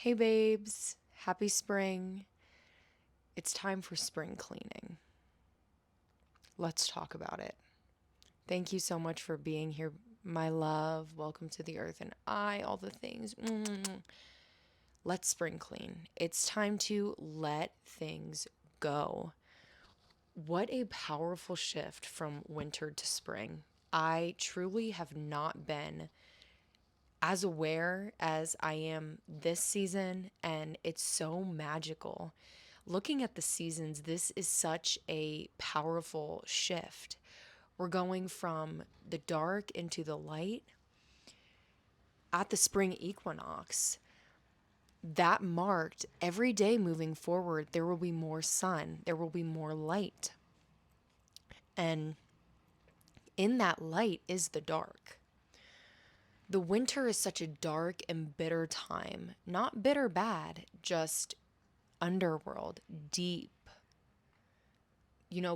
Hey babes, happy spring. It's time for spring cleaning. Let's talk about it. Thank you so much for being here, my love. Welcome to the earth and all the things. Let's spring clean. It's time to let things go. What a powerful shift from winter to spring. I truly have not been as aware as I am this season, and it's so magical. Looking at the seasons, this is such a powerful shift. We're going from the dark into the light. At the spring equinox, that marked every day moving forward, there will be more sun, there will be more light. And in that light is the dark. The winter is such a dark and bitter time. Not bitter bad, just underworld, deep.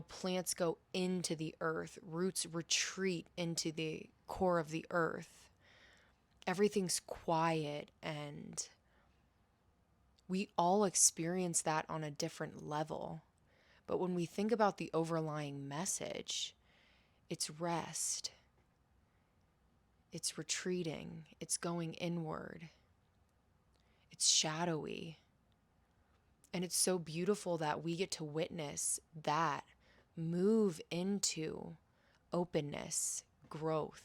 Plants go into the earth, roots retreat into the core of the earth. Everything's quiet, and we all experience that on a different level. But when we think about the overlying message, it's rest, it's retreating, it's going inward, it's shadowy. And it's so beautiful that we get to witness that move into openness, growth,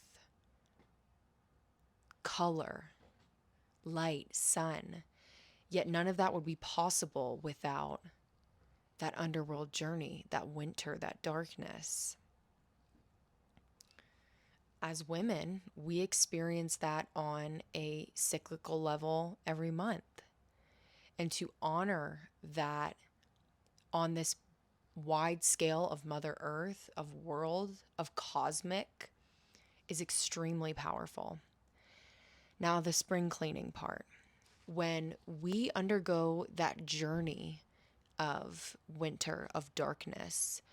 color, light, sun. Yet none of that would be possible without that underworld journey, that winter, that darkness. As women, we experience that on a cyclical level every month. And to honor that on this wide scale of Mother Earth, of world, of cosmic, is extremely powerful. Now, the spring cleaning part. When we undergo that journey of winter, of darkness,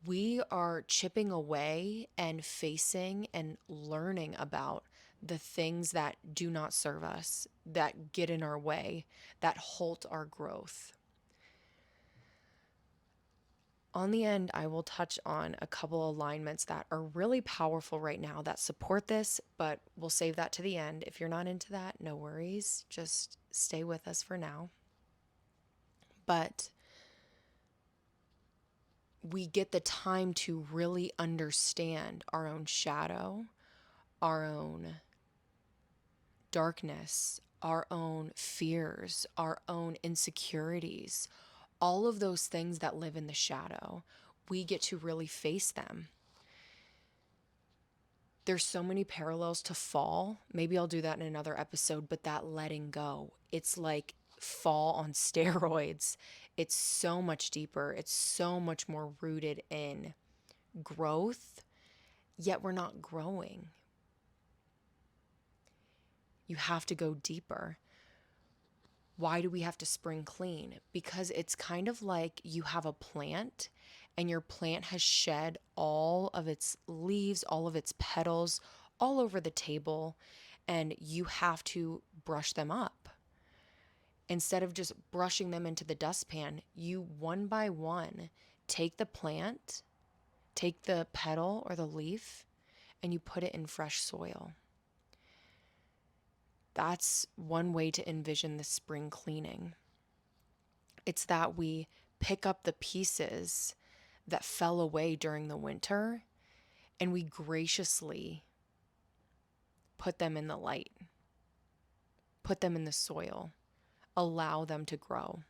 we are chipping away and facing and learning about the things that do not serve us, that get in our way, that halt our growth. On the end, I will touch on a couple alignments that are really powerful right now that support this, but we'll save that to the end. If you're not into that, no worries. Just stay with us for now. But we get the time to really understand our own shadow, our own darkness, our own fears, our own insecurities, all of those things that live in the shadow. We get to really face them. There's so many parallels to fall. Maybe I'll do that in another episode, but that letting go, it's like fall on steroids. It's so much deeper. It's so much more rooted in growth, yet we're not growing. You have to go deeper. Why do we have to spring clean? Because it's kind of like you have a plant and your plant has shed all of its leaves, all of its petals, all over the table, and you have to brush them up. Instead of just brushing them into the dustpan, you one by one take the plant, take the petal or the leaf, and you put it in fresh soil. That's one way to envision the spring cleaning. It's that we pick up the pieces that fell away during the winter and we graciously put them in the light, put them in the soil, allow them to grow.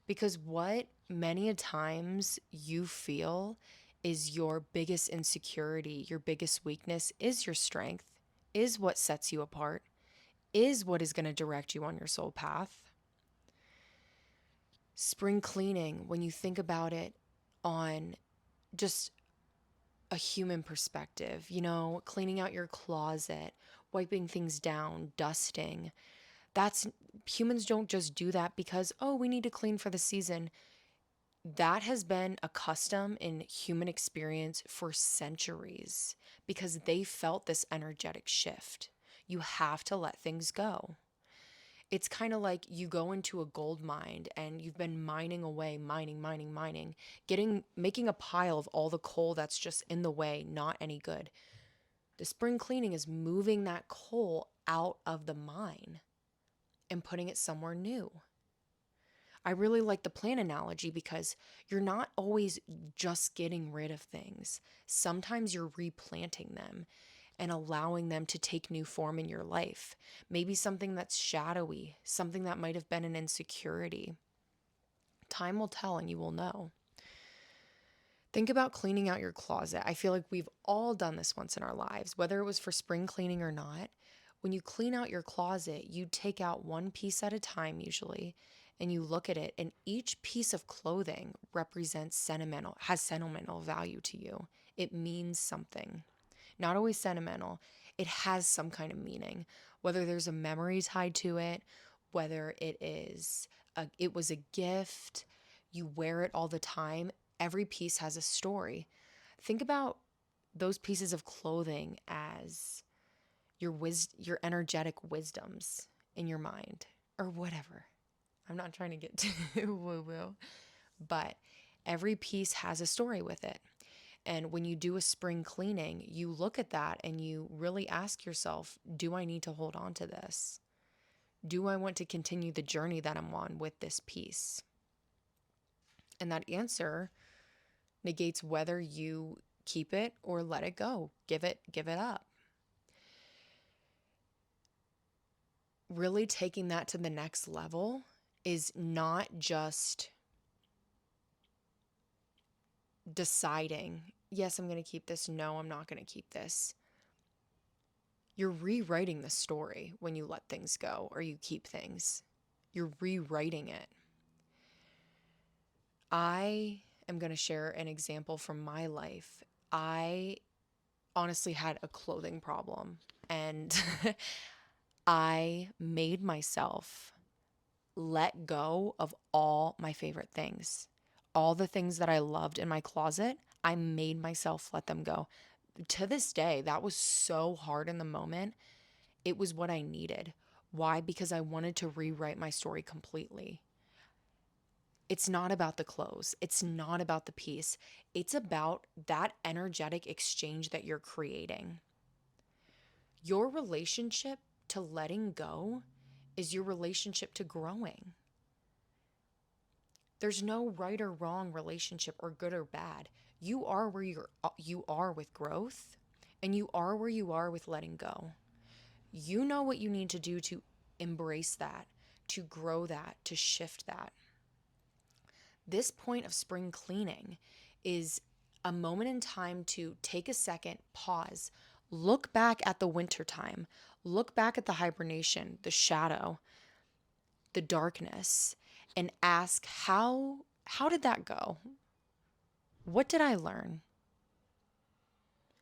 Because what many a times you feel is your biggest insecurity, your biggest weakness, is your strength, is what sets you apart, is what is going to direct you on your soul path. Spring cleaning, when you think about it on just a human perspective, cleaning out your closet, wiping things down, dusting. That's humans don't just do that because, oh, we need to clean for the season. That has been a custom in human experience for centuries because they felt this energetic shift. You have to let things go. It's kind of like you go into a gold mine and you've been mining away, mining, making a pile of all the coal that's just in the way, not any good. The spring cleaning is moving that coal out of the mine and putting it somewhere new. I really like the plant analogy because you're not always just getting rid of things. Sometimes you're replanting them and allowing them to take new form in your life. Maybe something that's shadowy, something that might have been an insecurity. Time will tell and you will know. Think about cleaning out your closet. I feel like we've all done this once in our lives, whether it was for spring cleaning or not. When you clean out your closet, you take out one piece at a time usually, and you look at it, and each piece of clothing has sentimental value to you. It means something. Not always sentimental. It has some kind of meaning, whether there's a memory tied to it, whether it was a gift, you wear it all the time. Every piece has a story. Think about those pieces of clothing as your energetic wisdoms in your mind or whatever. I'm not trying to get too woo-woo, but every piece has a story with it. And when you do a spring cleaning, you look at that and you really ask yourself, do I need to hold on to this? Do I want to continue the journey that I'm on with this piece? And that answer negates whether you keep it or let it go. Give it up. Really taking that to the next level is not just deciding, yes, I'm going to keep this. No, I'm not going to keep this. You're rewriting the story when you let things go or you keep things. You're rewriting it. I am going to share an example from my life. I honestly had a clothing problem and I made myself let go of all my favorite things. All the things that I loved in my closet, I made myself let them go. To this day, that was so hard in the moment. It was what I needed. Why? Because I wanted to rewrite my story completely. It's not about the clothes. It's not about the piece. It's about that energetic exchange that you're creating. Your relationship to letting go is your relationship to growing. There's no right or wrong relationship or good or bad. You are where you are with growth, and you are where you are with letting go. You know what you need to do to embrace that, to grow that, to shift that. This point of spring cleaning is a moment in time to take a second, pause, look back at the winter time, look back at the hibernation, the shadow, the darkness, and ask how did that go? What did I learn?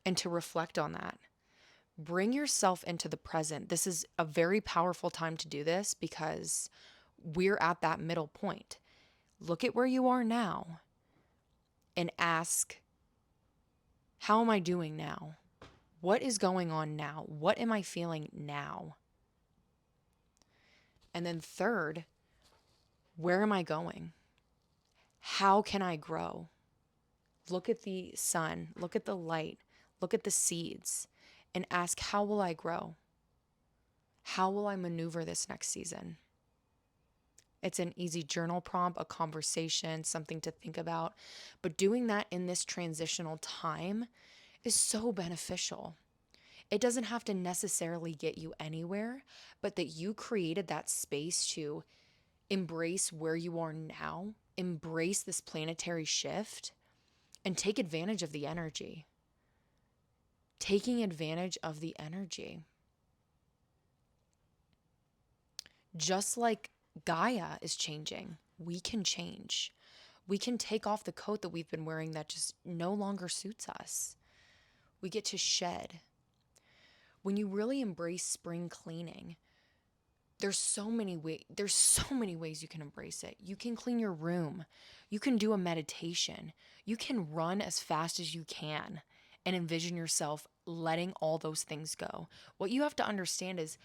And to reflect on that. Bring yourself into the present. This is a very powerful time to do this because we're at that middle point. Look at where you are now and ask, how am I doing now? What is going on now? What am I feeling now? And then third, where am I going? How can I grow? Look at the sun, look at the light, look at the seeds, and ask, how will I grow? How will I maneuver this next season? It's an easy journal prompt, a conversation, something to think about. But doing that in this transitional time is so beneficial. It doesn't have to necessarily get you anywhere, but that you created that space to embrace where you are now, embrace this planetary shift, and take advantage of the energy. Taking advantage of the energy. Just like Gaia is changing, we can change. We can take off the coat that we've been wearing that just no longer suits us. We get to shed. When you really embrace spring cleaning, there's so many ways you can embrace it. You can clean your room. You can do a meditation. You can run as fast as you can and envision yourself letting all those things go. What you have to understand is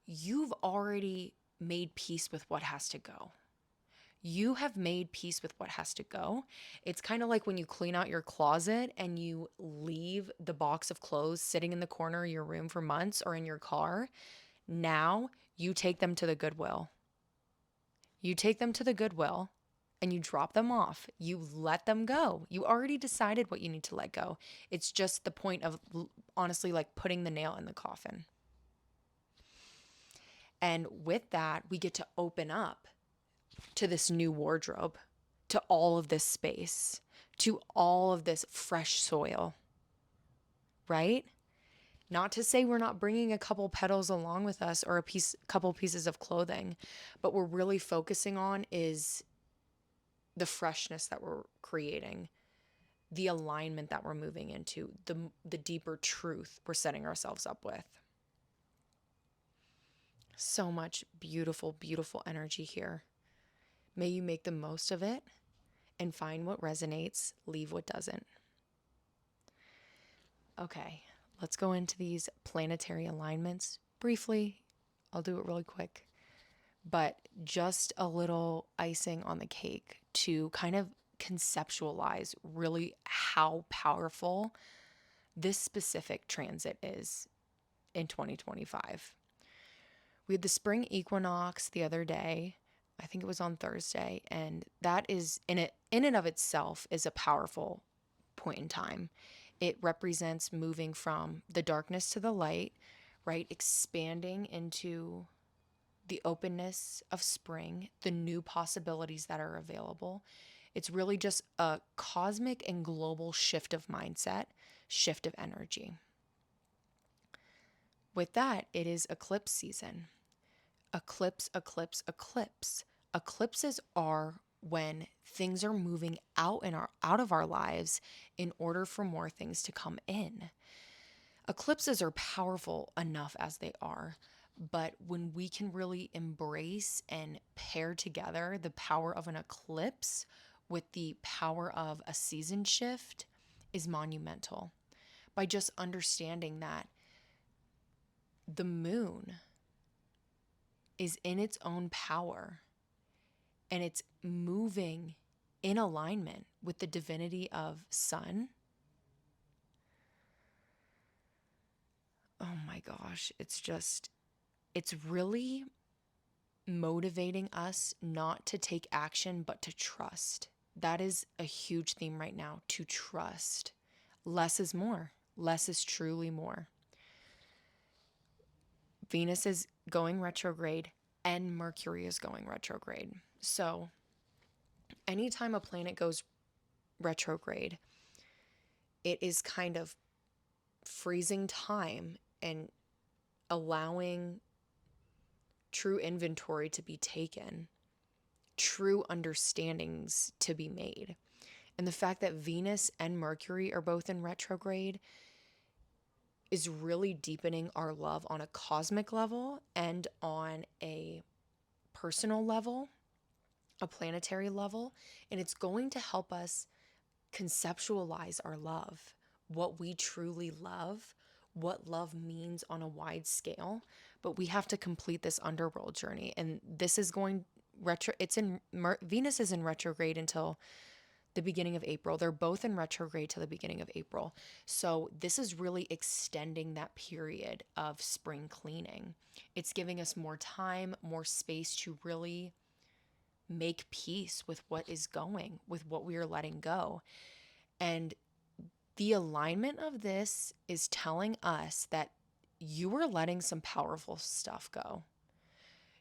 you've already made peace with what has to go. You have made peace with what has to go. It's kind of like when you clean out your closet and you leave the box of clothes sitting in the corner of your room for months or in your car. Now you take them to the Goodwill. You take them to the Goodwill and you drop them off. You let them go. You already decided what you need to let go. It's just the point of honestly like putting the nail in the coffin. And with that, we get to open up to this new wardrobe, to all of this space, to all of this fresh soil, right? Not to say we're not bringing a couple petals along with us or couple pieces of clothing, but we're really focusing on is the freshness that we're creating, the alignment that we're moving into, the deeper truth we're setting ourselves up with. So much beautiful, beautiful energy here. May you make the most of it and find what resonates, leave what doesn't. Okay, let's go into these planetary alignments briefly. I'll do it really quick, but just a little icing on the cake to kind of conceptualize really how powerful this specific transit is in 2025. We had the spring equinox the other day. I think it was on Thursday, and that is in and of itself is a powerful point in time. It represents moving from the darkness to the light, right? Expanding into the openness of spring, the new possibilities that are available. It's really just a cosmic and global shift of mindset, shift of energy. With that, it is eclipse season. Eclipse, eclipse, eclipse. Eclipses are when things are moving out of our lives in order for more things to come in. Eclipses are powerful enough as they are, but when we can really embrace and pair together the power of an eclipse with the power of a season shift is monumental. By just understanding that the moon is in its own power and it's moving in alignment with the divinity of sun. Oh my gosh, it's really motivating us not to take action, but to trust. That is a huge theme right now, to trust. Less is more. Less is truly more. Venus is going retrograde and Mercury is going retrograde. So anytime a planet goes retrograde, it is kind of freezing time and allowing true inventory to be taken, true understandings to be made. And the fact that Venus and Mercury are both in retrograde is really deepening our love on a cosmic level and on a personal level, a planetary level. And it's going to help us conceptualize our love, what we truly love, what love means on a wide scale. But we have to complete this underworld journey. And this is going Venus is in retrograde until the beginning of April. They're both in retrograde till the beginning of April. So this is really extending that period of spring cleaning. It's giving us more time, more space to really make peace with what is going, with what we are letting go. And the alignment of this is telling us that you are letting some powerful stuff go.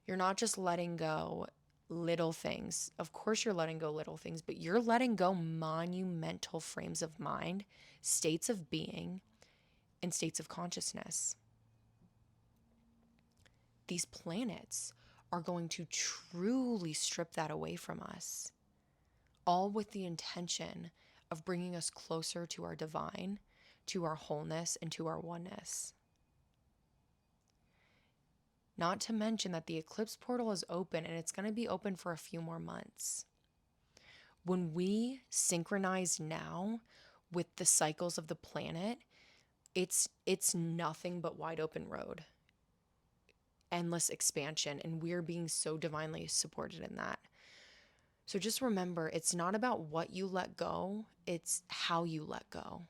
You're not just letting go little things. Of course, you're letting go little things, but you're letting go monumental frames of mind, states of being, and states of consciousness. These planets are going to truly strip that away from us, all with the intention of bringing us closer to our divine, to our wholeness, and to our oneness. Not to mention that the eclipse portal is open and it's going to be open for a few more months. When we synchronize now with the cycles of the planet, it's nothing but wide open road. endless expansion, and we're being so divinely supported in that. So just remember, it's not about what you let go, it's how you let go.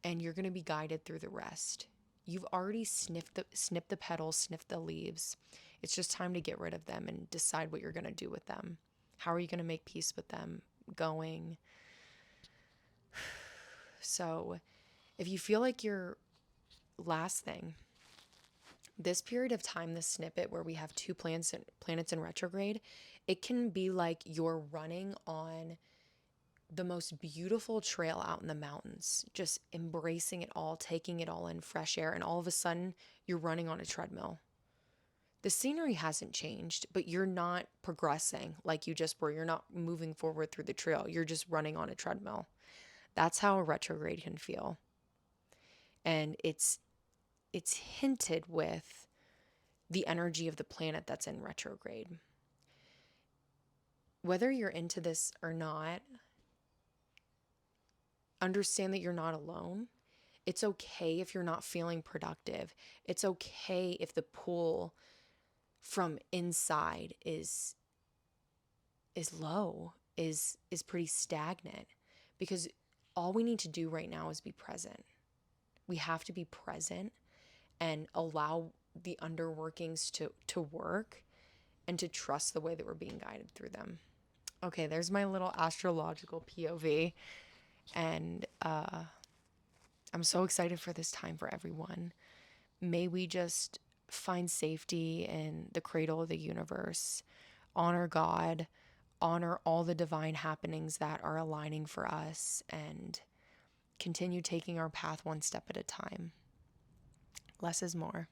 And you're going to be guided through the rest. You've already snipped the petals, sniffed the leaves. It's just time to get rid of them and decide what you're going to do with them. How are you going to make peace with them going? So, if you feel like last thing, this period of time, this snippet where we have two planets in retrograde, it can be like you're running on the most beautiful trail out in the mountains, just embracing it all, taking it all in, fresh air, and all of a sudden you're running on a treadmill. The scenery hasn't changed, but you're not progressing like you just were. You're not moving forward through the trail. You're just running on a treadmill. That's how a retrograde can feel. And it's hinted with the energy of the planet that's in retrograde. Whether you're into this or not, understand that you're not alone. It's okay if you're not feeling productive. It's okay if the pull from inside is low, is pretty stagnant, because all we need to do right now is be present. We have to be present and allow the underworkings to work and to trust the way that we're being guided through them. Okay, there's my little astrological POV. And I'm so excited for this time for everyone. May we just find safety in the cradle of the universe, honor God, honor all the divine happenings that are aligning for us, and continue taking our path one step at a time. Less is more.